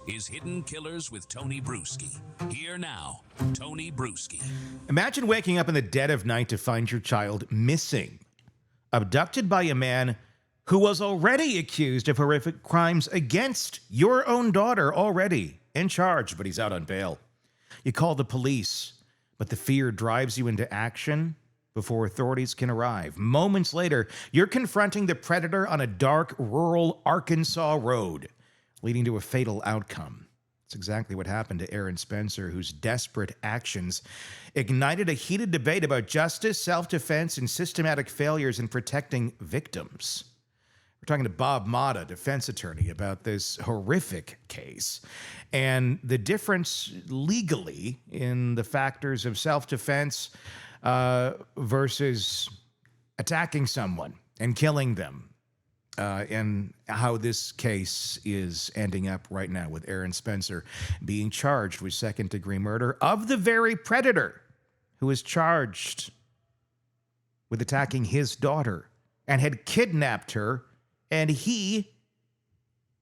is Hidden Killers with Tony Bruschi. Here now, Tony Bruschi. Imagine waking up in the dead of night to find your child missing, abducted by a man who was already accused of horrific crimes against your own daughter, already in charge, but he's out on bail. You call the police, but the fear drives you into action before authorities can arrive. Moments later, you're confronting the predator on a dark, rural Arkansas road, leading to a fatal outcome. It's exactly what happened to Aaron Spencer, whose desperate actions ignited a heated debate about justice, self-defense, and systematic failures in protecting victims. We're talking to Bob Motta, defense attorney, about this horrific case and the difference legally in the factors of self-defense versus attacking someone and killing them, and how this case is ending up right now with Aaron Spencer being charged with second-degree murder of the very predator who is charged with attacking his daughter and had kidnapped her, and he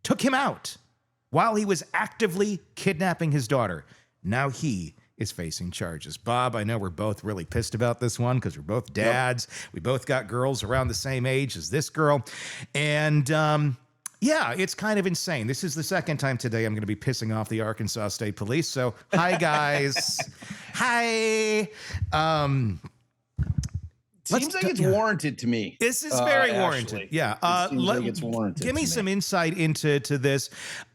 took him out while he was actively kidnapping his daughter. Now he is facing charges. Bob, I know we're both really pissed about this one because we're both dads. Yep. We both got girls around the same age as this girl. And yeah, it's kind of insane. This is the second time today I'm going to be pissing off the Arkansas State Police. So, hi, guys. Hi. Seems like it's warranted to me. This is very warranted. Ashley. Yeah. It seems like it's warranted. Give me some insight into this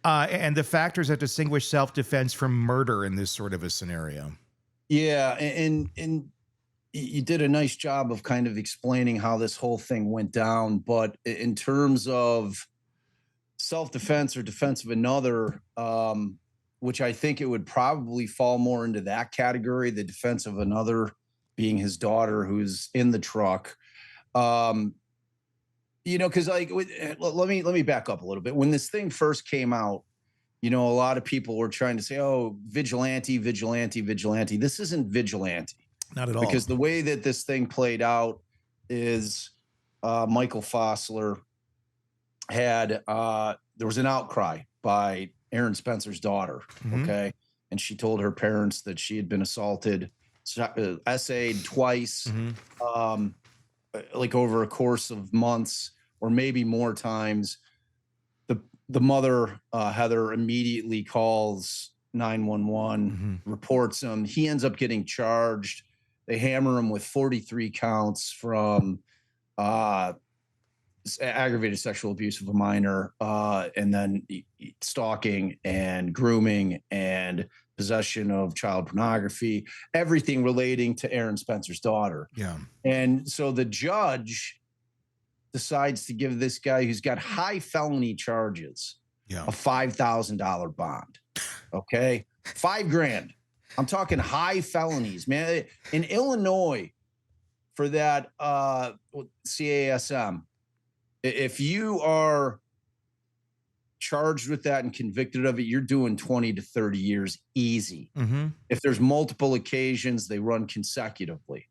and the factors that distinguish self-defense from murder in this sort of a scenario. Yeah, and you did a nice job of kind of explaining how this whole thing went down. But in terms of self-defense or defense of another, which I think it would probably fall more into that category, the defense of another being his daughter who's in the truck. Because like, let me back up a little bit. When this thing first came out, a lot of people were trying to say, oh, vigilante. This isn't vigilante. Not at all. Because the way that this thing played out is Michael Fossler had, there was an outcry by Aaron Spencer's daughter, okay? And she told her parents that she had been assaulted, essayed twice, like over a course of months or maybe more times. The mother, Heather, immediately calls 911, reports him. He ends up getting charged. They hammer him with 43 counts from aggravated sexual abuse of a minor, and then stalking and grooming and possession of child pornography, everything relating to Aaron Spencer's daughter. Yeah. And so the judge decides to give this guy who's got high felony charges a $5,000 bond. Okay. $5,000. I'm talking high felonies, man. In Illinois, for that CASM, if you are charged with that and convicted of it, you're doing 20 to 30 years easy. If there's multiple occasions, they run consecutively,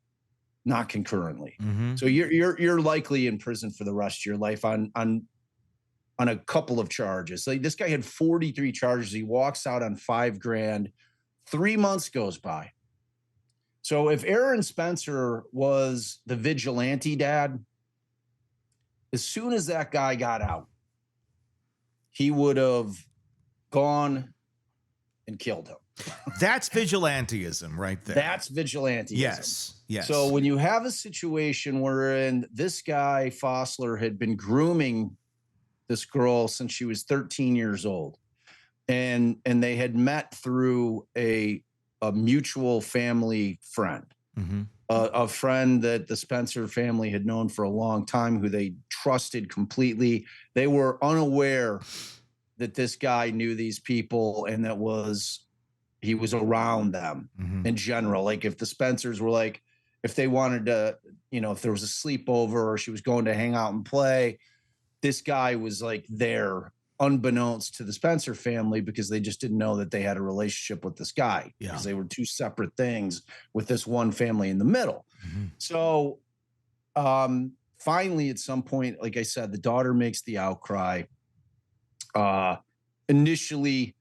not concurrently. So you're likely in prison for the rest of your life on a couple of charges. Like this guy had 43 charges. He walks out on $5,000. 3 months goes by. So if Aaron Spencer was the vigilante dad, as soon as that guy got out, he would have gone and killed him. That's vigilantism right there. That's vigilantism. Yes. So when you have a situation wherein this guy, Fossler, had been grooming this girl since she was 13 years old, and they had met through a mutual family friend, a friend that the Spencer family had known for a long time, who they trusted completely. They were unaware that this guy knew these people and that he was around them in general. Like if the Spencers were like, if they wanted to, if there was a sleepover or she was going to hang out and play, this guy was like there unbeknownst to the Spencer family because they just didn't know that they had a relationship with this guy because they were two separate things with this one family in the middle. So finally, at some point, like I said, the daughter makes the outcry. Initially,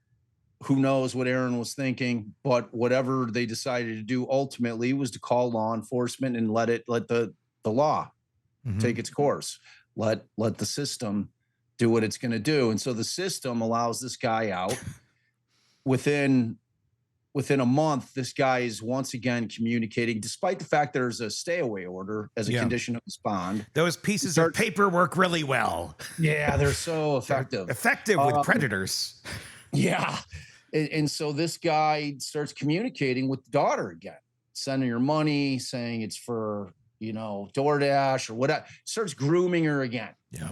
Who knows what Aaron was thinking, but whatever they decided to do ultimately was to call law enforcement and let the law take its course. Let the system do what it's going to do. And so the system allows this guy out. Within a month, this guy is once again communicating, despite the fact there's a stay away order as a condition of his bond. Those pieces of paper work really well. Yeah, they're so effective. Effective with predators. Yeah. And so this guy starts communicating with the daughter again, sending her money, saying it's for, DoorDash or whatever. Starts grooming her again. Yeah.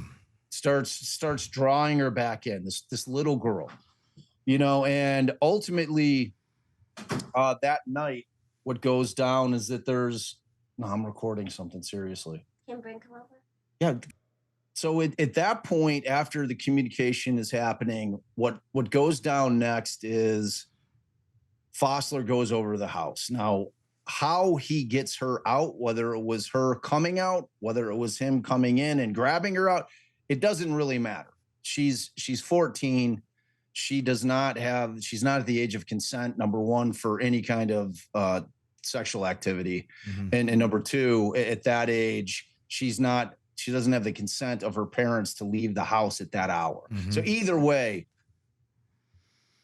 Starts drawing her back in, this little girl, and ultimately that night, what goes down is that I'm recording something, seriously. Can Brent come over? Yeah. So at that point, after the communication is happening, what goes down next is Fossler goes over to the house. Now, how he gets her out, whether it was her coming out, whether it was him coming in and grabbing her out, it doesn't really matter. She's 14. She's not at the age of consent, number one, for any kind of sexual activity. And number two, at that age, she doesn't have the consent of her parents to leave the house at that hour. So either way,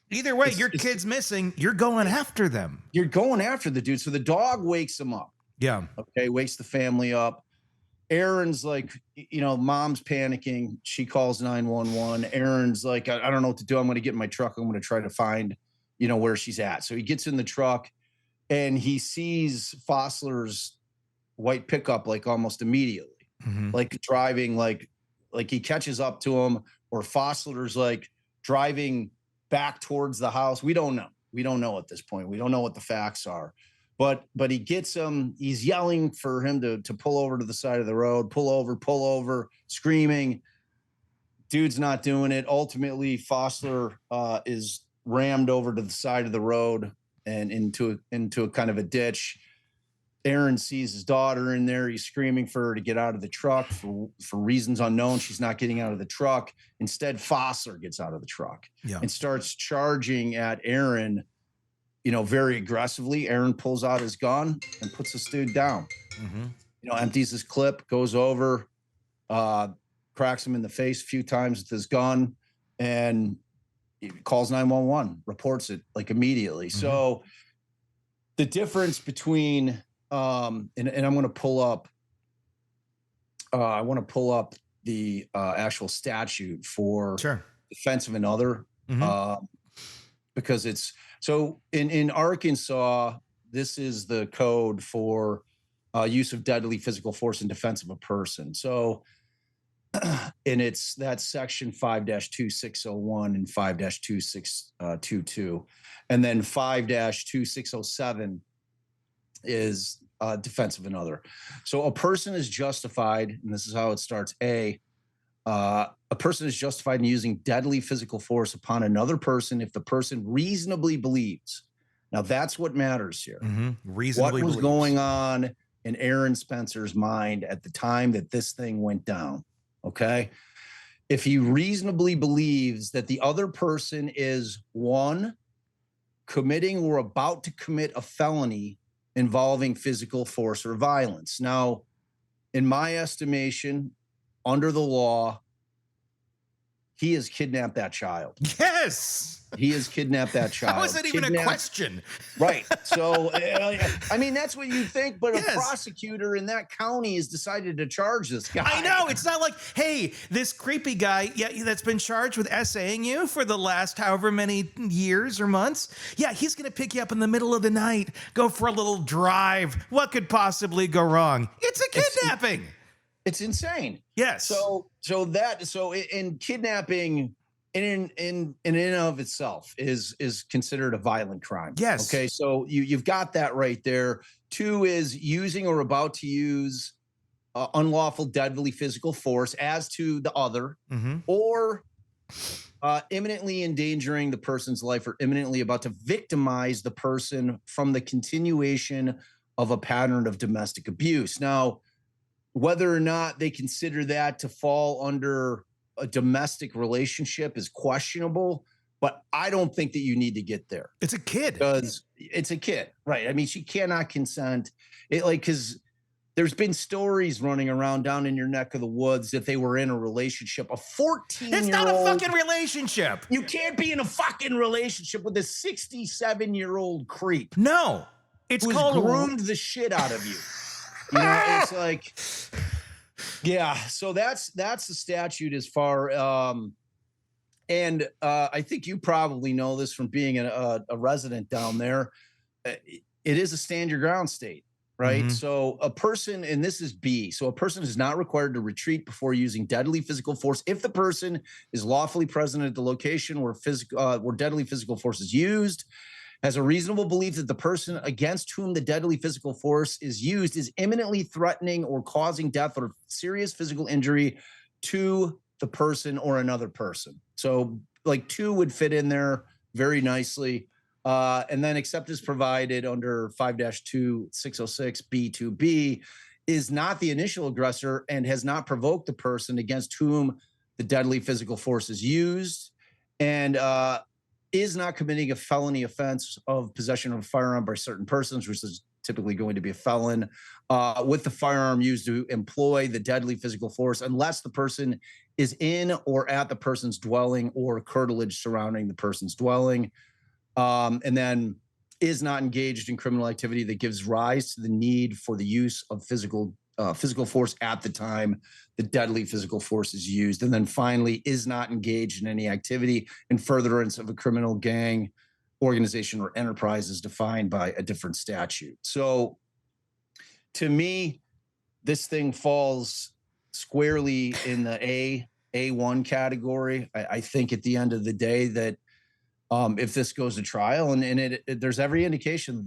your kid's missing. You're going after them. You're going after the dude. So the dog wakes him up. Yeah. Okay. Wakes the family up. Aaron's like, mom's panicking. She calls 911. Aaron's like, I don't know what to do. I'm going to get in my truck. I'm going to try to find, where she's at. So he gets in the truck and he sees Fossler's white pickup, like almost immediately, like driving, like he catches up to him, or Fossler's like driving back towards the house. We don't know. We don't know at this point. We don't know what the facts are. But he gets him. He's yelling for him to pull over to the side of the road, pull over, screaming. Dude's not doing it. Ultimately, Fossler is rammed over to the side of the road and into a kind of a ditch. Aaron sees his daughter in there. He's screaming for her to get out of the truck for reasons unknown. She's not getting out of the truck. Instead, Fossler gets out of the truck and starts charging at Aaron, very aggressively. Aaron pulls out his gun and puts this dude down. Empties his clip, goes over, cracks him in the face a few times with his gun, and calls 911, reports it like immediately. So the difference between, and I'm going to pull up, I want to pull up the actual statute for defense of another, because it's, so in Arkansas, this is the code for use of deadly physical force in defense of a person. So, and that's section 5-2601 and 5-2622. And then 5-2607 is defense of another. So a person is justified, and this is how it starts. A person is justified in using deadly physical force upon another person if the person reasonably believes. Now, that's what matters here. Reasonably what was going on in Aaron Spencer's mind at the time that this thing went down, okay? If he reasonably believes that the other person is, one, committing or about to commit a felony involving physical force or violence. Now, in my estimation, under the law, he has kidnapped that child. Yes. He has kidnapped that child. How is that even a question? Right. So, I mean, that's what you think, but a prosecutor in that county has decided to charge this guy. I know. It's not like, hey, this creepy guy, that's been charged with essaying you for the last however many years or months. Yeah, he's going to pick you up in the middle of the night, go for a little drive. What could possibly go wrong? It's a kidnapping. It's insane. Yes. So in kidnapping in and of itself is considered a violent crime. Yes. Okay. So you've got that right there. Two is using or about to use unlawful deadly physical force as to the other, or imminently endangering the person's life or imminently about to victimize the person from the continuation of a pattern of domestic abuse. Now, whether or not they consider that to fall under a domestic relationship is questionable, But I don't think that you need to get there. It's a kid. Because it's a kid, right? I mean, she cannot consent. Because there's been stories running around down in your neck of the woods that they were in a relationship. A 14-year-old. It's not a fucking relationship. You can't be in a fucking relationship with a 67-year-old creep. No, it's called groomed the shit out of you. You know, it's like, yeah. So that's the statute as far. And I think you probably know this from being a resident down there. It is a stand your ground state, right? Mm-hmm. So a person, and this is B, so a person is not required to retreat before using deadly physical force if the person is lawfully present at the location where deadly physical force is used, has a reasonable belief that the person against whom the deadly physical force is used is imminently threatening or causing death or serious physical injury to the person or another person. So like 2 would fit in there very nicely. And then except as provided under 5-2606 B2B is not the initial aggressor and has not provoked the person against whom the deadly physical force is used, and is not committing a felony offense of possession of a firearm by certain persons, which is typically going to be a felon, with the firearm used to employ the deadly physical force unless the person is in or at the person's dwelling or curtilage surrounding the person's dwelling, and then is not engaged in criminal activity that gives rise to the need for the use of physical force at the time the deadly physical force is used. And then finally, is not engaged in any activity in furtherance of a criminal gang, organization, or enterprise as defined by a different statute. So to me, this thing falls squarely in the A1 category. I think at the end of the day that if this goes to trial, and there's every indication that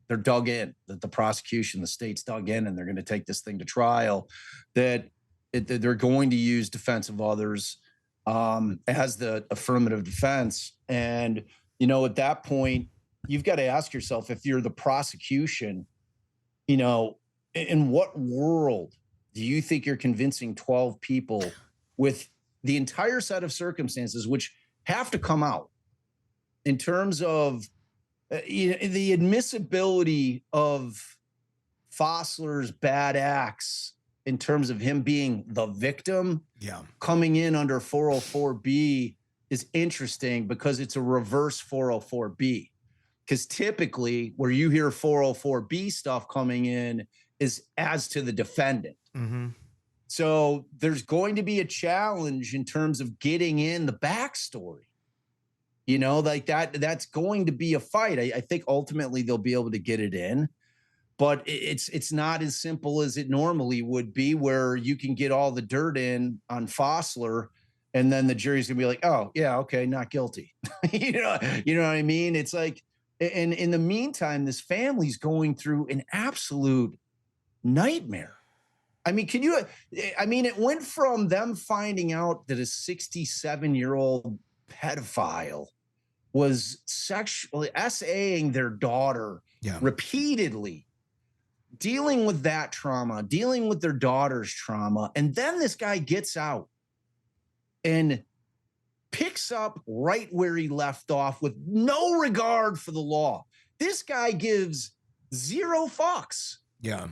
they're dug in, that the prosecution, the state's dug in, and they're going to take this thing to trial, that they're going to use defense of others as the affirmative defense. And, you know, at that point, you've got to ask yourself, if you're the prosecution, you know, in what world do you think you're convincing 12 people with the entire set of circumstances, which have to come out in terms of the admissibility of Fossler's bad acts in terms of him being the victim, coming in under 404B is interesting because it's a reverse 404B. Because typically where you hear 404B stuff coming in is as to the defendant. Mm-hmm. So there's going to be a challenge in terms of getting in the backstory. You know, like that's going to be a fight. I think ultimately they'll be able to get it in, but it's not as simple as it normally would be, where you can get all the dirt in on Fossler and then the jury's gonna be like, oh yeah, okay, not guilty. you know what I mean? It's like, and in the meantime, this family's going through an absolute nightmare. I mean, it went from them finding out that a 67-year-old pedophile was sexually SAing their daughter repeatedly, dealing with that trauma, dealing with their daughter's trauma. And then this guy gets out and picks up right where he left off with no regard for the law. This guy gives zero fucks. Yeah.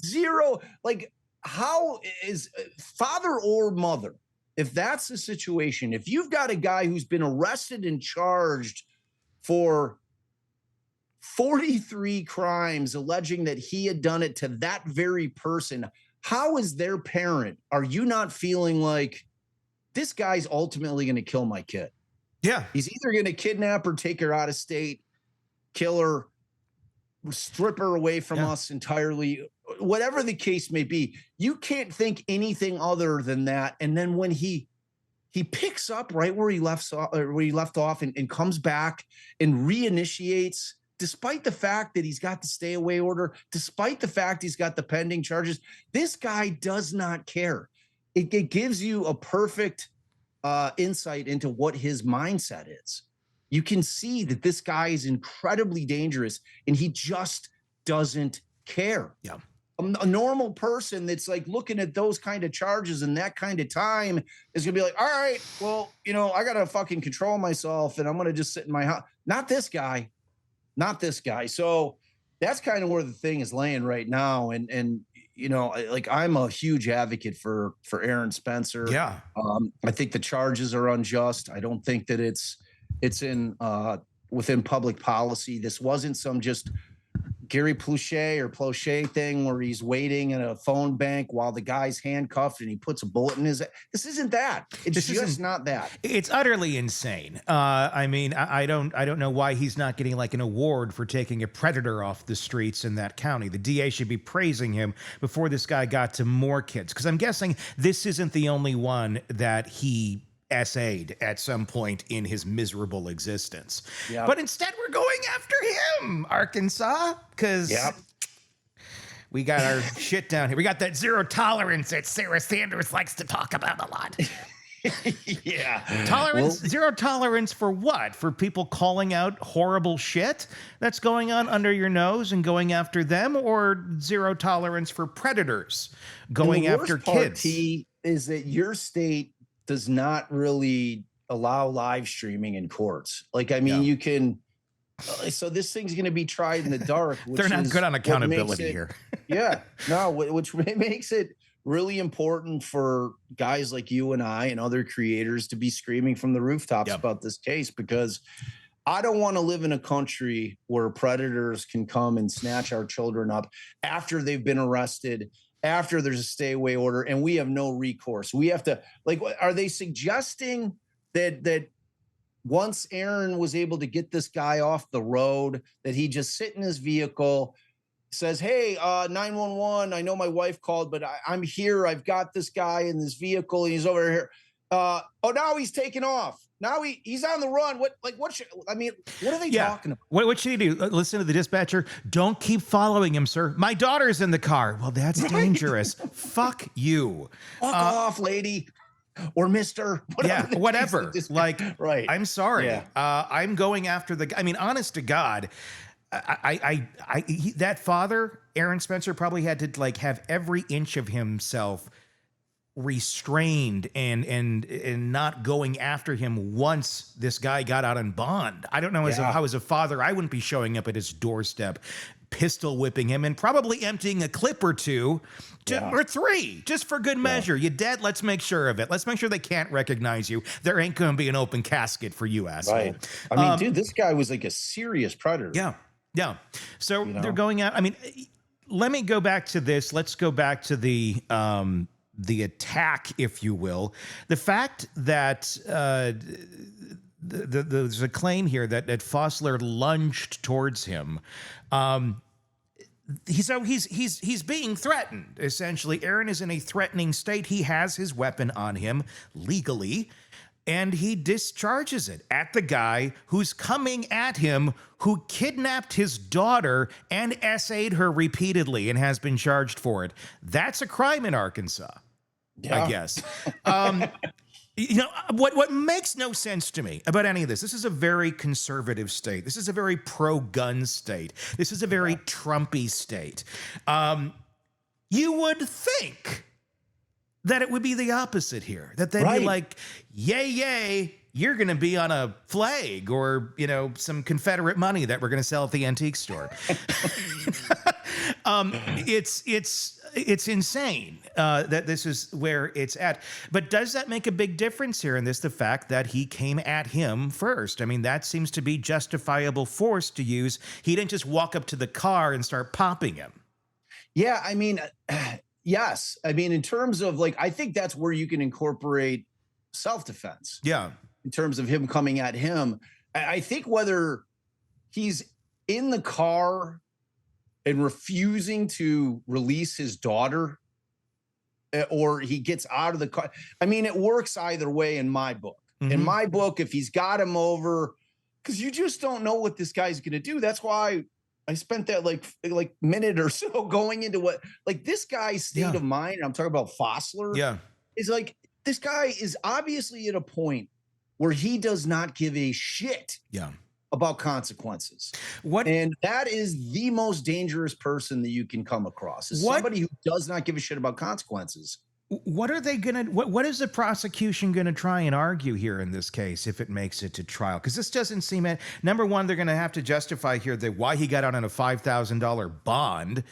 Zero. Like, how is father or mother, if that's the situation, if you've got a guy who's been arrested and charged for 43 crimes alleging that he had done it to that very person, how is their parent, are you not feeling like this guy's ultimately going to kill my kid? Yeah. He's either going to kidnap her, take her out of state, kill her, strip her away from us entirely, whatever the case may be. You can't think anything other than that. And then when he picks up right where he left off and comes back and reinitiates, despite the fact that he's got the stay away order, despite the fact he's got the pending charges, this guy does not care. It gives you a perfect insight into what his mindset is. You can see that this guy is incredibly dangerous and he just doesn't care. Yeah. a normal person that's like looking at those kind of charges and that kind of time is gonna be like, all right, well, I gotta fucking control myself and I'm gonna just sit in my house. Not this guy. So that's kind of where the thing is laying right now. And I'm a huge advocate for Aaron Spencer. Yeah. I think the charges are unjust. I don't think that it's in within public policy. This wasn't some just Gary Plauché thing where he's waiting in a phone bank while the guy's handcuffed and he puts a bullet in his. This isn't that. It's just not that. It's utterly insane. I mean, I don't know why he's not getting like an award for taking a predator off the streets in that county. The DA should be praising him before this guy got to more kids, because I'm guessing this isn't the only one that he essayed at some point in his miserable existence. Yep. But instead we're going after him, Arkansas, because we got our shit down here. We got that zero tolerance that Sarah Sanders likes to talk about a lot. Zero tolerance for what? For people calling out horrible shit that's going on under your nose and going after them, or zero tolerance for predators going after kids? Part, T, is that your state does not really allow live streaming in courts. Like, I mean, you can, so this thing's going to be tried in the dark. Which They're not good on accountability here. Which makes it really important for guys like you and I and other creators to be screaming from the rooftops about this case, because I don't want to live in a country where predators can come and snatch our children up after they've been arrested, after there's a stay away order, and we have no recourse. We have to, like, are they suggesting that once Aaron was able to get this guy off the road, that he just sit in his vehicle, says, hey, 911, I know my wife called, but I'm here. I've got this guy in this vehicle and he's over here. Now he's taking off. Now he's on the run. What are they talking about? What should he do? Listen to the dispatcher. Don't keep following him, sir. My daughter's in the car. Well, that's dangerous. Fuck you. Fuck off, lady. Or Mr. Whatever. Like, right. I'm sorry. Yeah. I'm going after the guy. I mean, honest to God, that father, Aaron Spencer, probably had to like have every inch of himself restrained and not going after him once this guy got out on bond. I don't know how as a father I wouldn't be showing up at his doorstep, pistol whipping him and probably emptying a clip or two or three just for good measure. You dead? Let's make sure of it. Let's make sure they can't recognize you. There ain't going to be an open casket for you, asshole. Right. I mean, dude, this guy was like a serious predator. Yeah. So they're going out. I mean, let me go back to this. Let's go back to the attack, if you will. The fact that there's a claim here that Fossler lunged towards him. He's being threatened. Essentially, Aaron is in a threatening state. He has his weapon on him legally, and he discharges it at the guy who's coming at him, who kidnapped his daughter and essayed her repeatedly and has been charged for it. That's a crime in Arkansas, I guess. What makes no sense to me about any of this, this is a very conservative state. This is a very pro-gun state. This is a very Trumpy state. You would think that it would be the opposite here, that they'd be like, yay, you're going to be on a flag or, some Confederate money that we're going to sell at the antique store. It's insane that this is where it's at. But does that make a big difference here in this, the fact that he came at him first? I mean, that seems to be justifiable force to use. He didn't just walk up to the car and start popping him. Yeah, I mean, yes. I mean, in terms of I think that's where you can incorporate self-defense. Yeah. In terms of him coming at him. I think whether he's in the car and refusing to release his daughter, or he gets out of the car. I mean, it works either way in my book. Mm-hmm. In my book, if he's got him over, because you just don't know what this guy's going to do. That's why I spent that like minute or so going into what this guy's state of mind. I'm talking about Fossler. Yeah, is this guy is obviously at a point where he does not give a shit about consequences. What And that is the most dangerous person that you can come across, is What- somebody who does not give a shit about consequences. What are they going to, what is the prosecution going to try and argue here in this case if it makes it to trial? Because this doesn't seem, number one, they're going to have to justify here that why he got out on a $5,000 bond,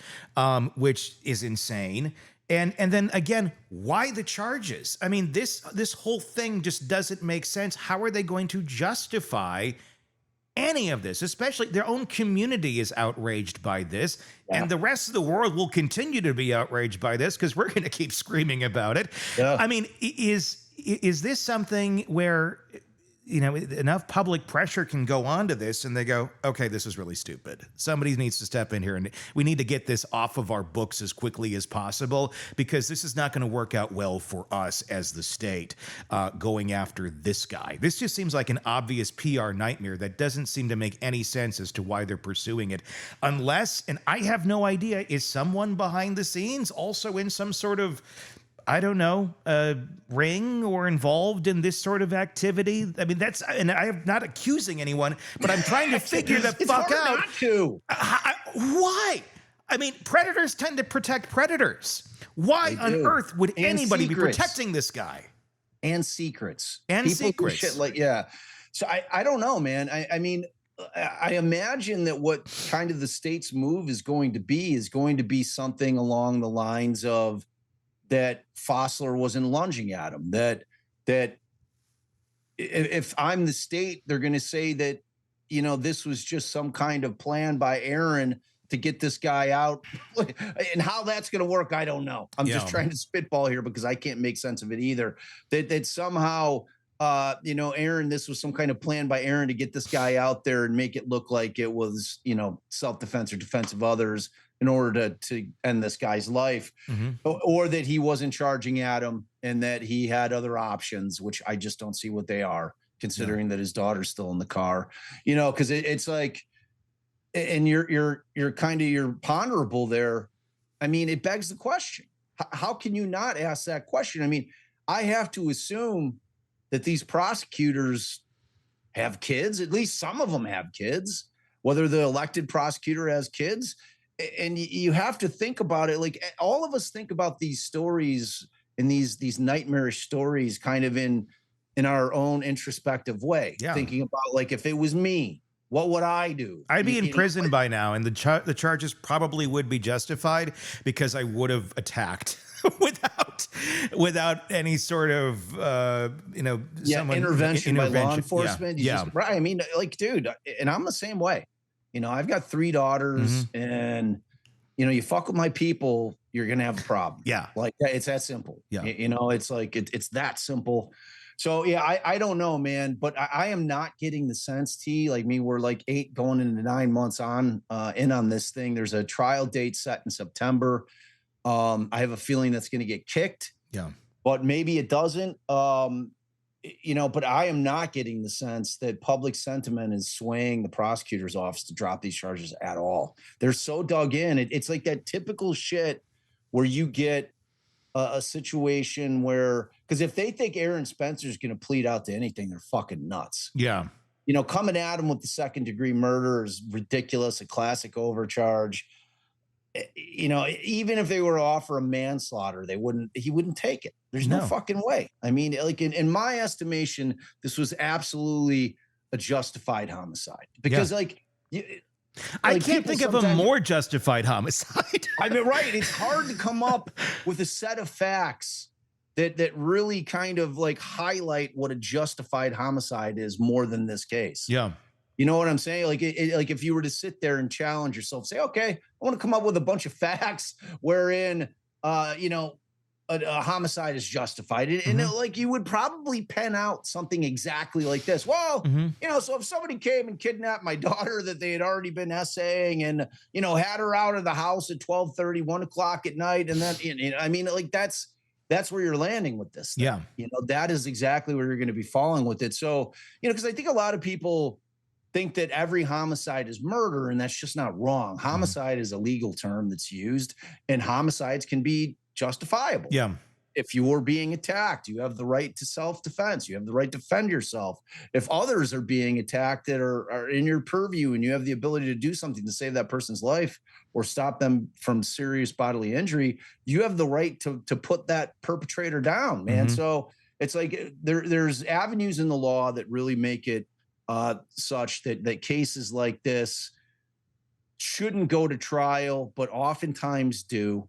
which is insane. And then again, why the charges? I mean, this whole thing just doesn't make sense. How are they going to justify any of this? Especially their own community is outraged by this, and the rest of the world will continue to be outraged by this because we're going to keep screaming about it. Yeah. I mean, is this something where, you know, enough public pressure can go on to this and they go, okay, this is really stupid. Somebody needs to step in here and we need to get this off of our books as quickly as possible because this is not going to work out well for us as the state going after this guy. This just seems like an obvious PR nightmare that doesn't seem to make any sense as to why they're pursuing it. Unless, and I have no idea, is someone behind the scenes also in some sort of, I don't know, ring or involved in this sort of activity? I mean, that's, and I'm not accusing anyone, but I'm trying to figure the fuck out. Not to. Why? I mean, predators tend to protect predators. Why on earth would anybody be protecting this guy? And secrets. And People do secrets. shit like, yeah. So I don't know, man. I mean, I imagine that what kind of the state's move is going to be something along the lines of, that Fossler wasn't lunging at him, that if I'm the state, they're going to say that, you know, this was just some kind of plan by Aaron to get this guy out. And how that's going to work, I don't know. I'm just trying to spitball here because I can't make sense of it either. That somehow, you know, Aaron, this was some kind of plan by Aaron to get this guy out there and make it look like it was, you know, self-defense or defense of others in order to end this guy's life, or that he wasn't charging at him and that he had other options, which I just don't see what they are, considering that his daughter's still in the car, you know, because it's like, and you're ponderable there. I mean, it begs the question, how can you not ask that question? I mean, I have to assume that these prosecutors have kids, at least some of them have kids, whether the elected prosecutor has kids. And you have to think about it. Like, all of us think about these stories and these nightmarish stories kind of in our own introspective way, thinking about, like, if it was me, what would I do? I'd be in prison by now, and the charges probably would be justified because I would have attacked without any sort of intervention by law enforcement. Right. I mean, like, dude, and I'm the same way. You know, I've got 3 daughters, and, you know, you fuck with my people, you're going to have a problem. Yeah. Like, it's that simple. Yeah. You know, it's like, it's that simple. So, yeah, I don't know, man, but I am not getting the sense, T, like me, we're like 8 going into 9 months on this thing. There's a trial date set in September. I have a feeling that's going to get kicked. Yeah. But maybe it doesn't. You know, but I am not getting the sense that public sentiment is swaying the prosecutor's office to drop these charges at all. They're so dug in. It's like that typical shit where you get a situation where, because if they think Aaron Spencer's going to plead out to anything, they're fucking nuts. Yeah. You know, coming at him with the second-degree murder is ridiculous, a classic overcharge. You know, even if they were to offer a manslaughter, he wouldn't take it. There's no fucking way. I mean, like, in my estimation, this was absolutely a justified homicide because I can't think of a more justified homicide. I mean, right. It's hard to come up with a set of facts that really kind of like highlight what a justified homicide is more than this case. Yeah. You know what I'm saying? Like, like if you were to sit there and challenge yourself, say, okay, I want to come up with a bunch of facts wherein, you know, a homicide is justified. And like, you would probably pen out something exactly like this. Well, you know, so if somebody came and kidnapped my daughter that they had already been essaying and, you know, had her out of the house at 12:30, 1 o'clock at night. And then, you know, I mean, like, that's where you're landing with this thing. Yeah. You know, that is exactly where you're going to be falling with it. So, you know, because I think a lot of people think that every homicide is murder, and that's just not wrong. Homicide is a legal term that's used, and homicides can be justifiable. Yeah. if you are being attacked, you have the right to self-defense. You have the right to defend yourself. If others are being attacked that are in your purview and you have the ability to do something to save that person's life or stop them from serious bodily injury, you have the right to put that perpetrator down, man. Mhm. So it's like there's avenues in the law that really make it such that cases like this shouldn't go to trial, but oftentimes do,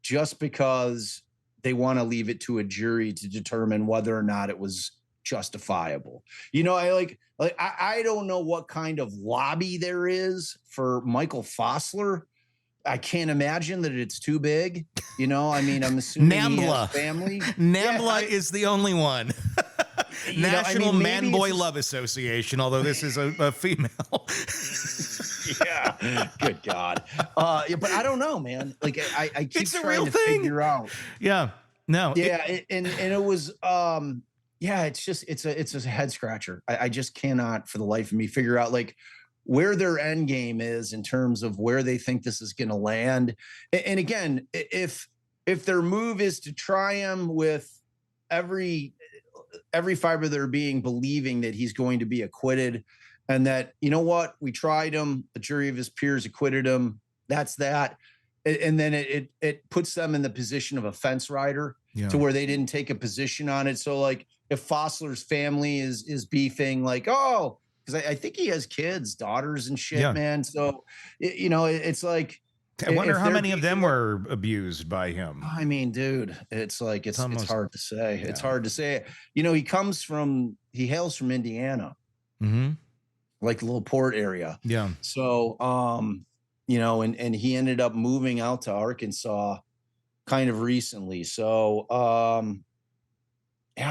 just because they want to leave it to a jury to determine whether or not it was justifiable. I don't know what kind of lobby there is for Michael Fossler. I can't imagine that it's too big. I mean, I'm assuming he has Nambla. family. Nambla is the only one. National Man Boy Love Association, although this is a female. Yeah, good God. Yeah, but I don't know, man. Like I keep It's a trying real to thing. figure out. Yeah. No. Yeah, and it was yeah, it's a head scratcher. I just cannot for the life of me figure out like where their end game is in terms of where they think this is going to land. And again, if their move is to try him with every fiber of their being, believing that he's going to be acquitted, and that, you know what, we tried him, the jury of his peers acquitted him, that's that. And then it puts them in the position of a fence rider to where they didn't take a position on it. So like if Fossler's family is beefing, like, oh, because I think he has kids, daughters and shit, man. So it's like, I wonder how many of them were abused by him. I mean, dude, it's like it's hard to say. It's hard to say. He hails from Indiana, like the little port area. Yeah. So and he ended up moving out to Arkansas kind of recently. So I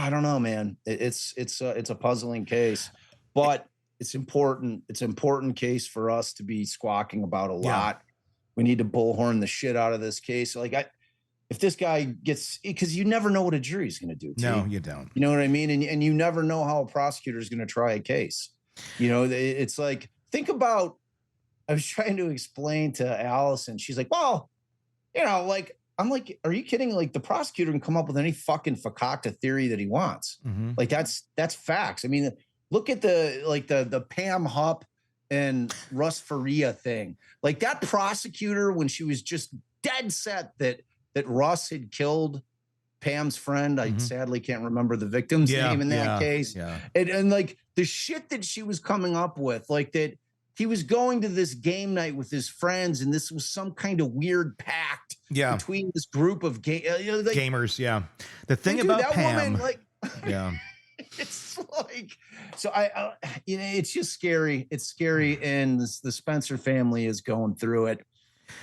don't know, man. It's a puzzling case, but it's important. It's an important case for us to be squawking about a lot. We need to bullhorn the shit out of this case. Like if this guy gets, because you never know what a jury's going to do. No, you don't. You know what I mean? And you never know how a prosecutor is going to try a case. It's like, think about, I was trying to explain to Allison. She's like, well, like, I'm like, are you kidding? Like the prosecutor can come up with any fucking fakakta theory that he wants. Like that's facts. I mean, look at the Pam Hupp and Russ Faria thing. Like that prosecutor, when she was just dead set that Russ had killed Pam's friend. I sadly can't remember the victim's name in that case. Yeah. And like the shit that she was coming up with, like that he was going to this game night with his friends and this was some kind of weird pact between this group of gamers. Yeah. The thing about that Pam, woman, it's like, so it's just scary. It's scary. And the Spencer family is going through it.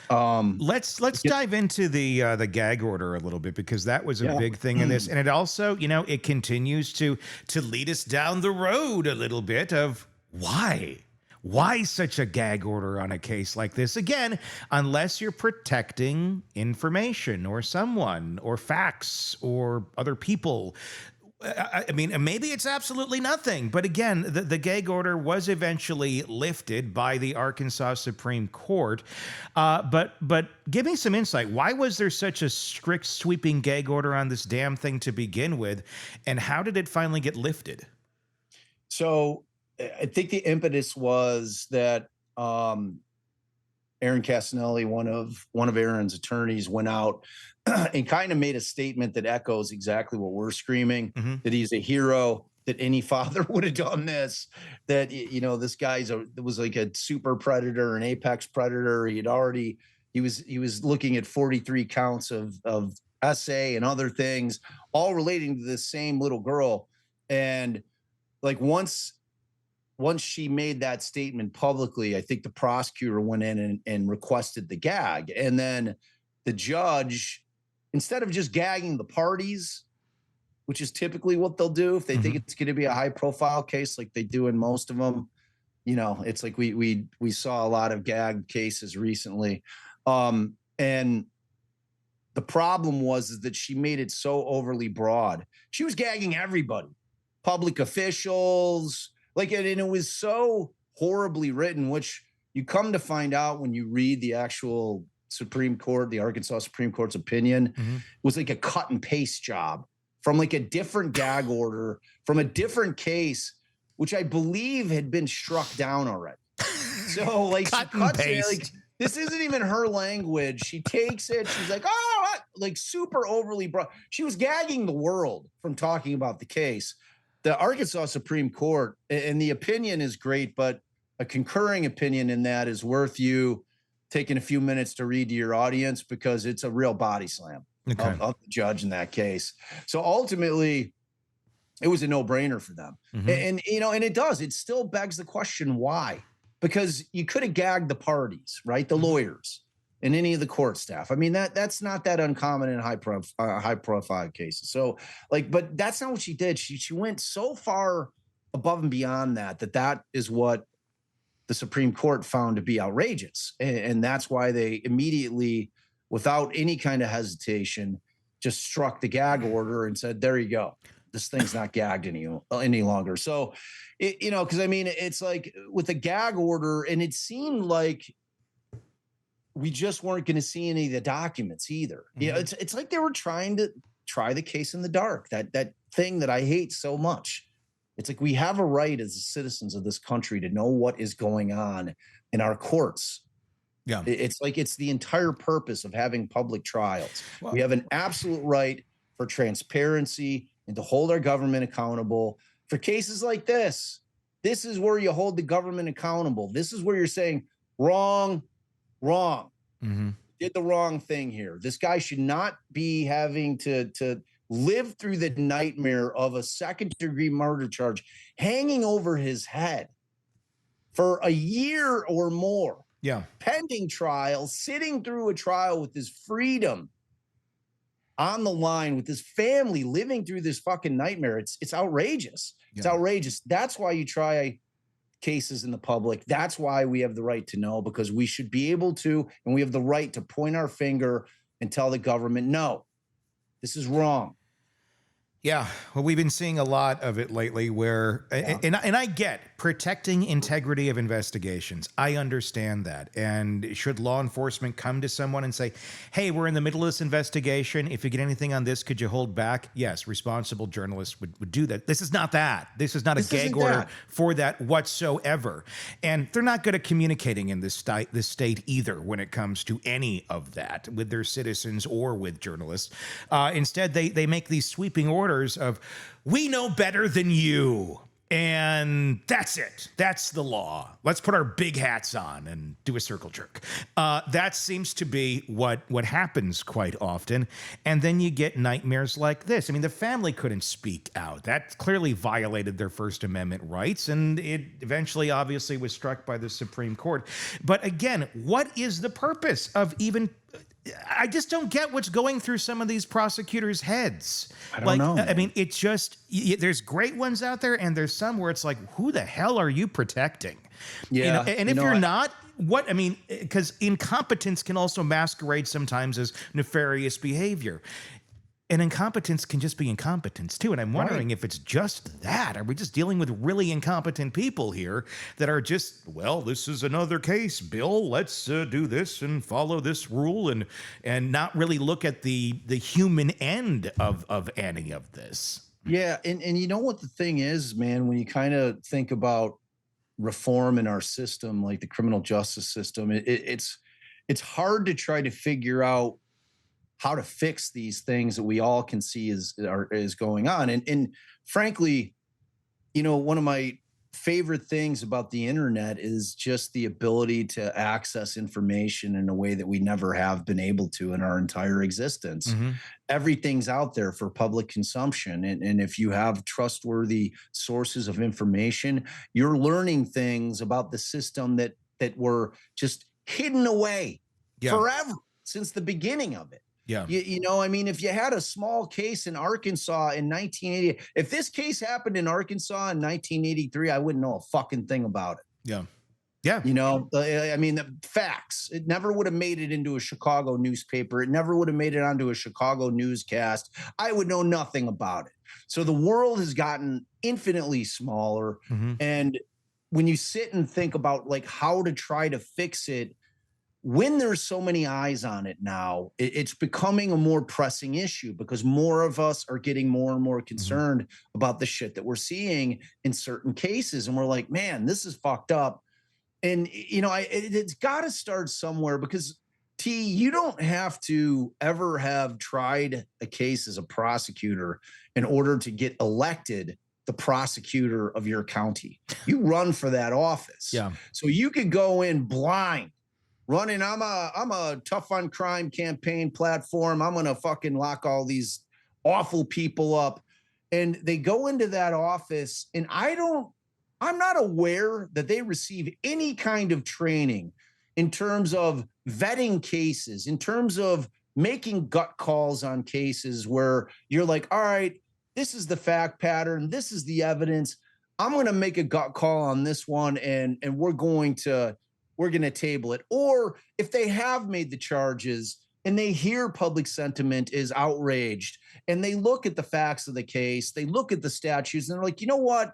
Let's dive into the gag order a little bit, because that was a big thing in this. And it also, it continues to lead us down the road a little bit of why such a gag order on a case like this? Again, unless you're protecting information or someone or facts or other people. I mean, maybe it's absolutely nothing. But again, the gag order was eventually lifted by the Arkansas Supreme Court. But give me some insight. Why was there such a strict, sweeping gag order on this damn thing to begin with? And how did it finally get lifted? So I think the impetus was that Aaron Casanelli, one of Aaron's attorneys, went out and kind of made a statement that echoes exactly what we're screaming, that he's a hero, that any father would have done this, that, this guy's was like a super predator, an apex predator. He was looking at 43 counts of SA and other things, all relating to this same little girl. And like once she made that statement publicly, I think the prosecutor went in and requested the gag. And then the judge, instead of just gagging the parties, which is typically what they'll do if they think it's going to be a high profile case, like they do in most of them, it's like we saw a lot of gag cases recently. And the problem was that she made it so overly broad. She was gagging everybody, public officials, and it was so horribly written, which you come to find out when you read the actual Supreme Court, the Arkansas Supreme Court's opinion, was like a cut and paste job from like a different gag order from a different case, which I believe had been struck down already. So like she cuts it, like this isn't even her language. She takes it. She's like, oh, like super overly broad. She was gagging the world from talking about the case. The Arkansas Supreme Court, and the opinion is great, but a concurring opinion in that is worth you taking a few minutes to read to your audience because it's a real body slam of the judge in that case. So ultimately, it was a no-brainer for them. And it still begs the question, why? Because you could have gagged the parties, right? The lawyers and any of the court staff. I mean, that's not that uncommon in high profile cases. So but that's not what she did. She went so far above and beyond that is what the Supreme Court found to be outrageous. And that's why they immediately, without any kind of hesitation, just struck the gag order and said, there you go. This thing's not gagged any longer. So, because I mean, it's like with the gag order, and it seemed like we just weren't going to see any of the documents either. It's like they were trying to try the case in the dark, that thing that I hate so much. It's like we have a right as citizens of this country to know what is going on in our courts. Yeah. It's like it's the entire purpose of having public trials. Well, we have an absolute right for transparency and to hold our government accountable for cases like this. This is where you hold the government accountable. This is where you're saying wrong. Did the wrong thing here. This guy should not be having to live through the nightmare of a second-degree murder charge hanging over his head for a year or more. Yeah. Pending trial, sitting through a trial with his freedom on the line, with his family living through this fucking nightmare. It's outrageous. Yeah. It's outrageous. That's why you try cases in the public. That's why we have the right to know, because we should be able to, and we have the right to point our finger and tell the government, no, this is wrong. Yeah, well, we've been seeing a lot of it lately where, and I get protecting integrity of investigations. I understand that. And should law enforcement come to someone and say, hey, we're in the middle of this investigation. If you get anything on this, could you hold back? Yes, responsible journalists would do that. This is not that. This is not a gag order for that whatsoever. And they're not good at communicating in this state either when it comes to any of that with their citizens or with journalists. Instead, they make these sweeping orders of, we know better than you, and that's it. That's the law. Let's put our big hats on and do a circle jerk. That seems to be what happens quite often. And then you get nightmares like this. I mean, the family couldn't speak out. That clearly violated their First Amendment rights, and it eventually obviously was struck by the Supreme Court. But again, what is the purpose of even... I just don't get what's going through some of these prosecutors' heads. I don't know. I mean, it's just, there's great ones out there, and there's some where it's like, who the hell are you protecting? Yeah. And if you're not, what, I mean, because incompetence can also masquerade sometimes as nefarious behavior. And incompetence can just be incompetence, too. And I'm wondering if it's just that. Are we just dealing with really incompetent people here that are just, well, this is another case, Bill. Let's do this and follow this rule and not really look at the human end of any of this. Yeah. And you know what the thing is, man, when you kind of think about reform in our system, like the criminal justice system, it's hard to try to figure out how to fix these things that we all can see is going on. And frankly, one of my favorite things about the internet is just the ability to access information in a way that we never have been able to in our entire existence. Everything's out there for public consumption. And if you have trustworthy sources of information, you're learning things about the system that were just hidden away forever since the beginning of it. Yeah. I mean, if you had a small case in Arkansas in 1980, if this case happened in Arkansas in 1983, I wouldn't know a fucking thing about it. Yeah. Yeah. I mean, the facts, it never would have made it into a Chicago newspaper. It never would have made it onto a Chicago newscast. I would know nothing about it. So the world has gotten infinitely smaller. And when you sit and think about like how to try to fix it, when there's so many eyes on it now, it's becoming a more pressing issue because more of us are getting more and more concerned about the shit that we're seeing in certain cases. And we're like, man, this is fucked up. And, you know, it's got to start somewhere because, T, you don't have to ever have tried a case as a prosecutor in order to get elected the prosecutor of your county. You run for that office. Yeah. So you could go in blind. Running, I'm a tough on crime campaign platform. I'm gonna fucking lock all these awful people up. And they go into that office, and I'm not aware that they receive any kind of training in terms of vetting cases, in terms of making gut calls on cases where you're like, all right, this is the fact pattern, this is the evidence. I'm gonna make a gut call on this one, and we're going to table it. Or if they have made the charges and they hear public sentiment is outraged and they look at the facts of the case, they look at the statutes and they're like, you know what?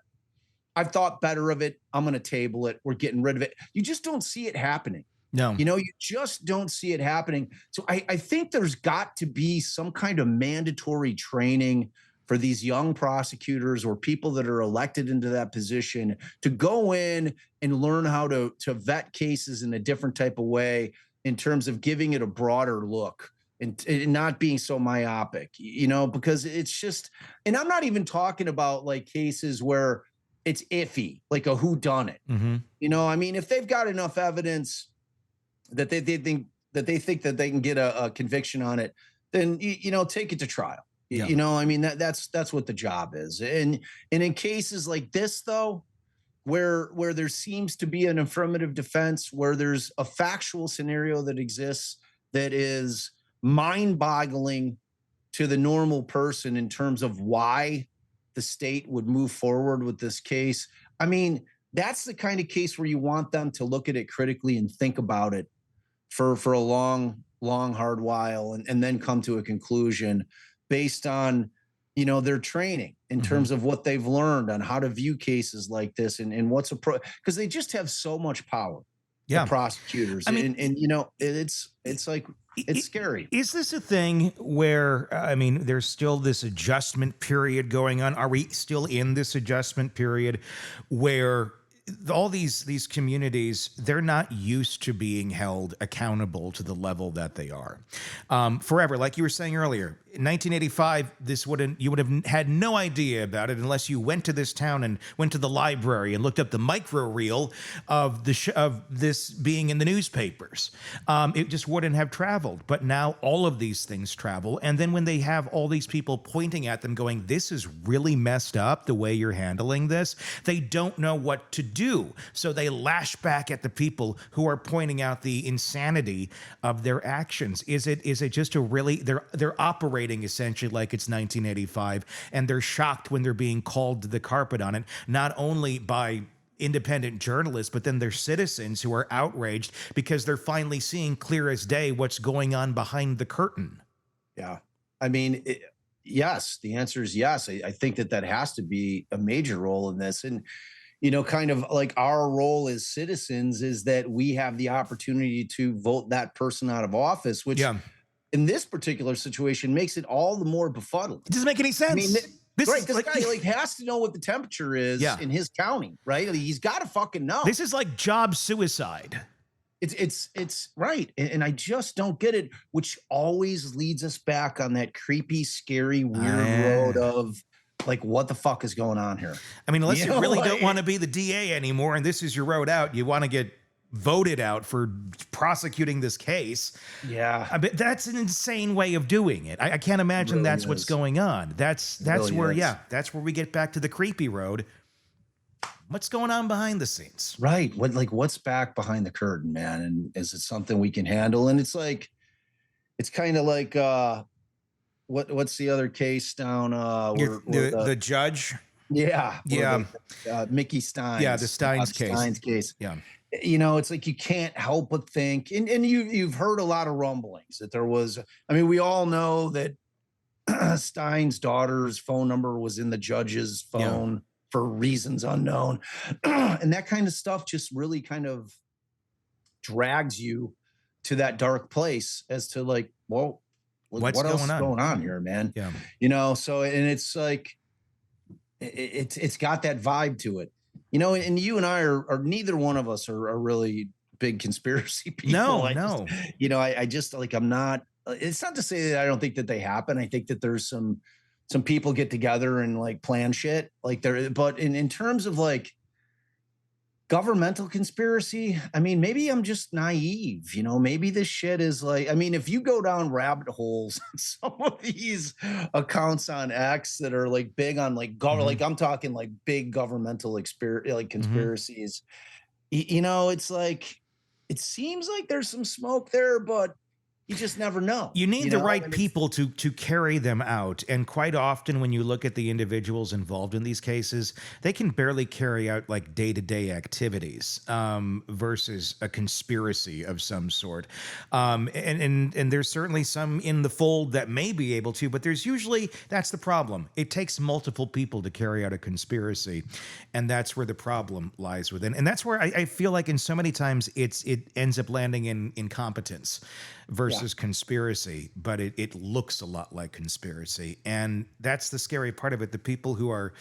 I've thought better of it. I'm going to table it. We're getting rid of it. You just don't see it happening. No. You know, you just don't see it happening. So I think there's got to be some kind of mandatory training for these young prosecutors or people that are elected into that position to go in and learn how to vet cases in a different type of way in terms of giving it a broader look and not being so myopic, you know, because it's just, and I'm not even talking about like cases where it's iffy, like a whodunit. You know, I mean, if they've got enough evidence that they think that they can get a conviction on it, then, you know, take it to trial. Yeah. You know, I mean, that's what the job is. And in cases like this, though, where there seems to be an affirmative defense, where there's a factual scenario that exists that is mind-boggling to the normal person in terms of why the state would move forward with this case. I mean, that's the kind of case where you want them to look at it critically and think about it for a long, hard while and then come to a conclusion based on, you know, their training in terms of what they've learned on how to view cases like this and what's because they just have so much power. Yeah. The prosecutors. I mean, and you know, it's like, it's scary. Is this a thing where, I mean, there's still this adjustment period going on? Are we still in this adjustment period where all these communities, they're not used to being held accountable to the level that they are forever? Like you were saying earlier, in 1985, you would have had no idea about it unless you went to this town and went to the library and looked up the micro reel of this being in the newspapers. It just wouldn't have traveled. But now all of these things travel. And then when they have all these people pointing at them going, this is really messed up the way you're handling this, they don't know what to do. So they lash back at the people who are pointing out the insanity of their actions. Is it just a really, they're operating essentially like it's 1985, and they're shocked when they're being called to the carpet on it, not only by independent journalists, but then there's citizens who are outraged because they're finally seeing clear as day what's going on behind the curtain. Yeah. I mean, yes, the answer is yes. I think that has to be a major role in this. And, you know, kind of like our role as citizens is that we have the opportunity to vote that person out of office, which in this particular situation makes it all the more befuddling. It doesn't make any sense. I mean, this guy like has to know what the temperature is in his county, right? He's got to fucking know. This is like job suicide. It's right. And I just don't get it, which always leads us back on that creepy, scary, weird road of like, what the fuck is going on here? I mean, unless you really don't want to be the DA anymore and this is your road out, you want to get voted out for prosecuting this case. Yeah. I mean, that's an insane way of doing it. I can't imagine that's what's going on. That's where we get back to the creepy road. What's going on behind the scenes? Right. What's back behind the curtain, man? And is it something we can handle? And it's like, it's kind of like, what's the other case down? The judge. Yeah. Mickey Steins. Yeah. The Steins case. Yeah. You know, it's like you can't help but think, and you've heard a lot of rumblings that there was. I mean, we all know that Stein's daughter's phone number was in the judge's phone for reasons unknown, and that kind of stuff just really kind of drags you to that dark place as to like, well, What's what else going is on? going on here, man? Yeah. You know, so, and it's like, it's got that vibe to it, you know, and you and I are neither one of us are really big conspiracy people. No. You know, I just like, I'm not, it's not to say that I don't think that they happen. I think that there's some people get together and like plan shit like there, but in terms of like governmental conspiracy, I mean, maybe I'm just naive, you know, maybe this shit is like, I mean, if you go down rabbit holes, some of these accounts on X that are like big on like like I'm talking like big governmental like conspiracies, you know, it's like, it seems like there's some smoke there, but you just never know. You need the right people to carry them out. And quite often when you look at the individuals involved in these cases, they can barely carry out like day-to-day activities versus a conspiracy of some sort. And there's certainly some in the fold that may be able to, but there's usually, that's the problem. It takes multiple people to carry out a conspiracy. And that's where the problem lies within. And that's where I feel like in so many times it ends up landing in incompetence versus conspiracy, but it looks a lot like conspiracy. And that's the scary part of it. The people who are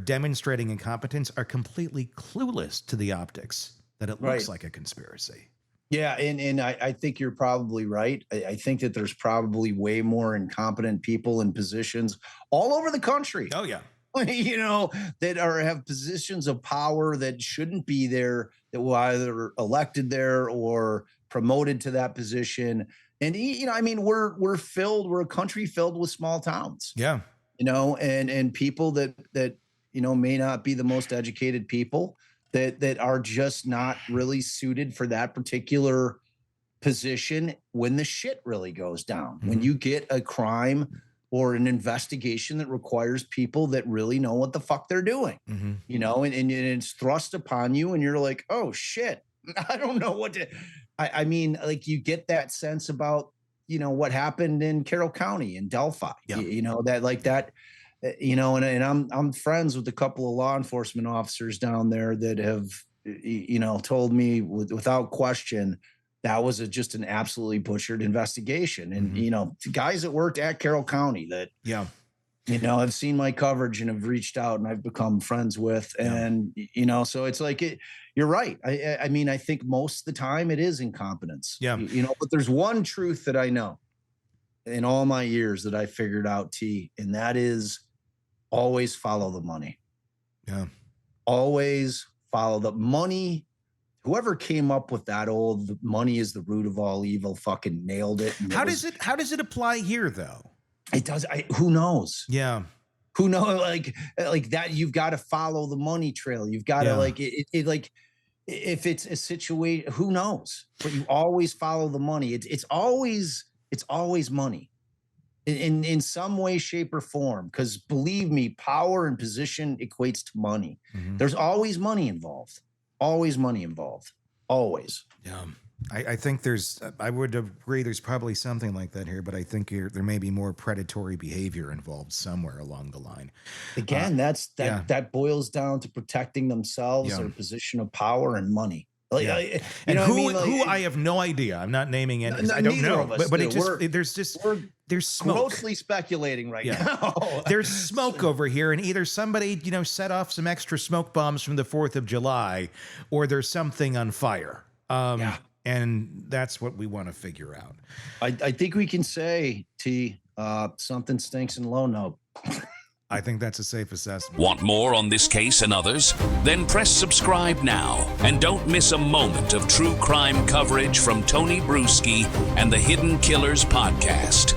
demonstrating incompetence are completely clueless to the optics that it looks like a conspiracy. Yeah, and I think you're probably right. I think that there's probably way more incompetent people in positions all over the country. Oh, yeah. You know, that have positions of power that shouldn't be there, that were either elected there or promoted to that position. And you know, I mean, we're a country filled with small towns. Yeah. You know, and people that you know may not be the most educated people, that are just not really suited for that particular position when the shit really goes down. When you get a crime or an investigation that requires people that really know what the fuck they're doing, you know, and it's thrust upon you and you're like, oh shit, I don't know what to, I mean, like you get that sense about, you know, what happened in Carroll County in Delphi, you know, that like that, you know, and I'm friends with a couple of law enforcement officers down there that have, you know, told me without question, that was just an absolutely butchered investigation. And, you know, the guys that worked at Carroll County that, you know, have seen my coverage and have reached out and I've become friends with. And, you know, so it's like, you're right. I mean, I think most of the time it is incompetence, you know, but there's one truth that I know in all my years that I figured out, T, and that is always follow the money. Always follow the money. Whoever came up with that old money is the root of all evil fucking nailed it. How does it apply here though? It does. Who knows? Yeah. Who knows? Like that, you've got to follow the money trail. You've got to like like if it's a situation, who knows? But you always follow the money. It's always money in some way, shape, or form. Because believe me, power and position equates to money. There's always money involved. Always money involved. Always. Yeah. I think I would agree there's probably something like that here, but I think there may be more predatory behavior involved somewhere along the line. Again, that boils down to protecting themselves, their position of power and money. Like, and who I have no idea. I'm not naming any. I don't know. But there's smoke. Grossly speculating right now. There's smoke over here, and either somebody, you know, set off some extra smoke bombs from the 4th of July, or there's something on fire. And that's what we want to figure out. I think we can say, T, something stinks in Low-Note. I think that's a safe assessment. Want more on this case and others? Then press subscribe now and don't miss a moment of true crime coverage from Tony Bruschi and the Hidden Killers podcast.